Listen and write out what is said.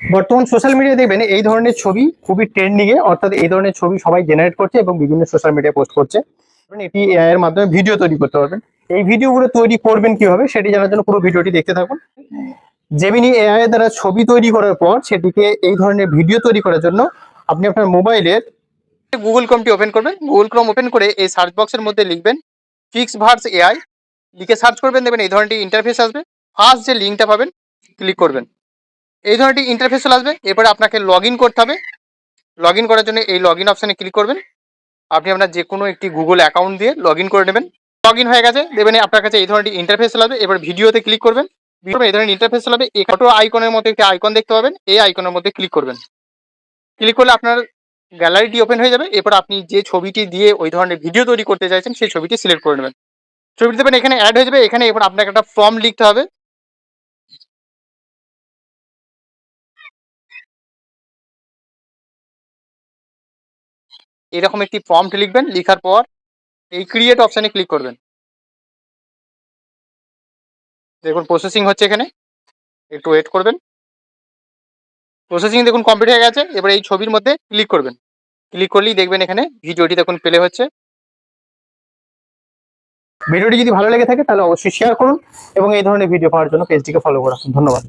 বর্তমান সোশ্যাল মিডিয়ায় দেখবেন এই ধরনের ছবি খুবই ট্রেন্ডিং এ, অর্থাৎ এই ধরনের ছবি সবাই জেনারেট করছে এবং বিভিন্ন সোশ্যাল মিডিয়ায় পোস্ট করছে। এটি এআই এর মাধ্যমে ভিডিও তৈরি করতে পারবেন। এই ভিডিওগুলো তৈরি করবেন কিভাবে সেটি জানার জন্য পুরো ভিডিওটি দেখতে থাকুন। জেমিনি এআই এর দ্বারা ছবি তৈরি করার পর সেটিকে এই ধরনের ভিডিও তৈরি করার জন্য আপনি আপনার মোবাইলের গুগল ক্রোমটি ওপেন করবেন। গুগল ক্রোম ওপেন করে এই সার্চ বক্সের মধ্যে লিখবেন ফিক্সভার্স এআই, লিখে সার্চ করবেন, দেখবেন এই ধরনের ইন্টারফেস আসবে। ফার্স্ট যে লিঙ্কটা পাবেন ক্লিক করবেন, এই ধরনের ইন্টারফেস চলে আসবে। এরপরে আপনাকে লগ ইন করতে হবে। লগ ইন করার জন্য এই লগ ইন অপশানে ক্লিক করবেন। আপনি আপনার যে কোনো একটি গুগল অ্যাকাউন্ট দিয়ে লগ ইন করে নেবেন। লগ ইন হয়ে গেছে, দেখবেন আপনার কাছে এই ধরনের ইন্টারফেস চলে আসবে। এবার ভিডিওতে ক্লিক করবেন, এই ধরনের ইন্টারফেস চলে আসবে। এই ফটো আইকনের মধ্যে একটি আইকন দেখতে পাবেন, এই আইকনের মধ্যে ক্লিক করবেন। ক্লিক করলে আপনার গ্যালারিটি ওপেন হয়ে যাবে। এরপর আপনি যে ছবিটি দিয়ে ওই ধরনের ভিডিও তৈরি করতে চাইছেন সেই ছবিটি সিলেক্ট করে নেবেন। ছবিটি দেবেন, এখানে অ্যাড হয়ে যাবে। এখানে এরপর আপনাকে একটা ফর্ম লিখতে হবে। এরকম একটি প্রম্পট লিখবেন, লেখার পর এই ক্রিয়েট অপশানে ক্লিক করবেন। দেখুন প্রসেসিং হচ্ছে, এখানে একটু ওয়েট করবেন। প্রসেসিং দেখুন কমপ্লিট হয়ে গেছে। এবার এই ছবির মধ্যে ক্লিক করবেন। ক্লিক করলেই দেখবেন এখানে ভিডিওটি দেখুন প্লে হচ্ছে। ভিডিওটি যদি ভালো লেগে থাকে তাহলে অবশ্যই শেয়ার করুন এবং এই ধরনের ভিডিও পাওয়ার জন্য পেজটিকে ফলো করে রাখুন। ধন্যবাদ।